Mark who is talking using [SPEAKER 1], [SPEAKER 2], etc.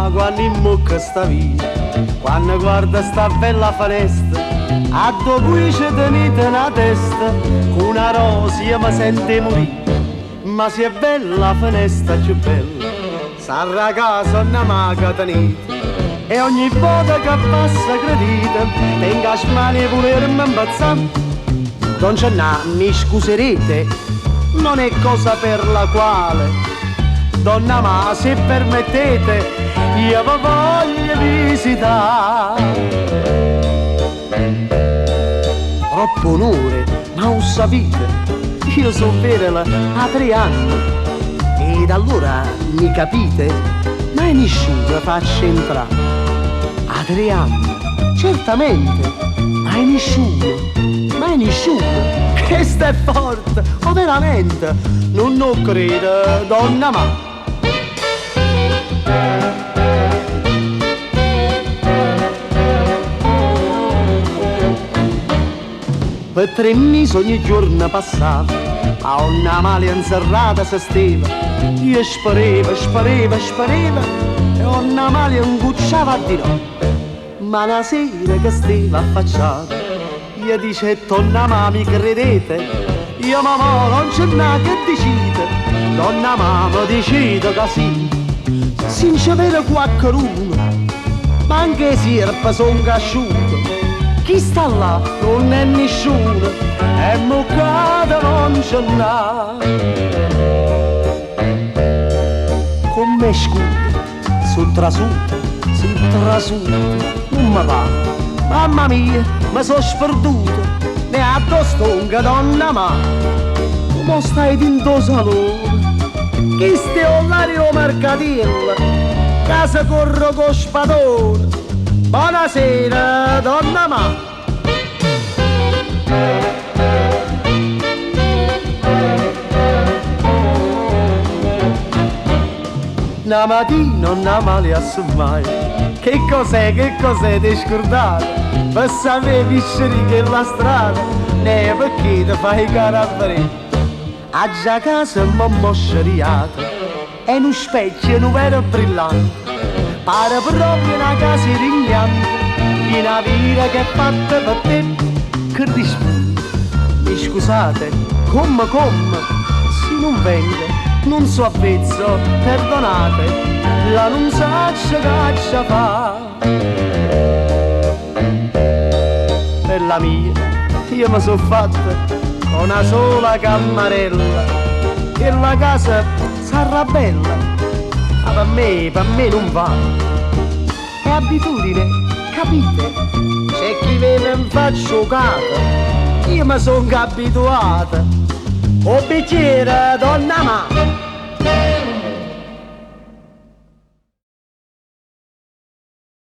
[SPEAKER 1] ma quando in bocca sta via, quando guarda sta bella finestra, a dove ci tenete una testa, con una rosia mi sente morire, ma se è bella la finestra più bella, sarà casa una maga tenete, e ogni volta che passa credite, tenga smani volermi imbazzare, non ce n'ha, mi scuserete, non è cosa per la quale, donna ma se permettete, io vi voglio visitare. Troppo onore, ma non sapete, io so vero a 3 anni, ed allora mi capite, mai nessuno faccia entrare. A 3 anni, certamente, mai nessuno, questo è forte, o veramente, non lo credo, donna ma. Per 3 mesi ogni giorno passava, a una male inserrata si steva, io sparevo, e una male ingucciava di no. Ma una sera che stava affacciata, io dice, donna ma mi credete? Io mamma non c'è n'ha che decide, donna mamma decide che sì, senza avere qualcuno, ma anche sierpa son casciuto. Chi sta là non è nessuno, è moccata non ce n'ha. Con me scudo, sul trasuto, non mi va. Mamma mia, mi sono sperduto, ne addostonga donna ma. Come stai dentro salone? Chi stai all'aria mercatilla? Casa corro con spadone. Buonasera, donna ma. Una mattina una male assumai. Che cos'è, ti scordate? Per sapere visceri che la strada, ne perché ti fai carabere? A già casa m'ho sciariato, e un specchio non vero brillante. Pare proprio una casa rignante, una vita che è fatta per te. Che rispondi? Mi scusate, come, se non vengo, non so avvezzo, perdonate, la non saccia caccia fa. Per la mia, io mi so fatta una sola cammarella, e la casa sarà bella. Ma per me non va, è abitudine, capite? C'è chi vive in faccio capo, io mi son abituata. O bicchiere, donna ma.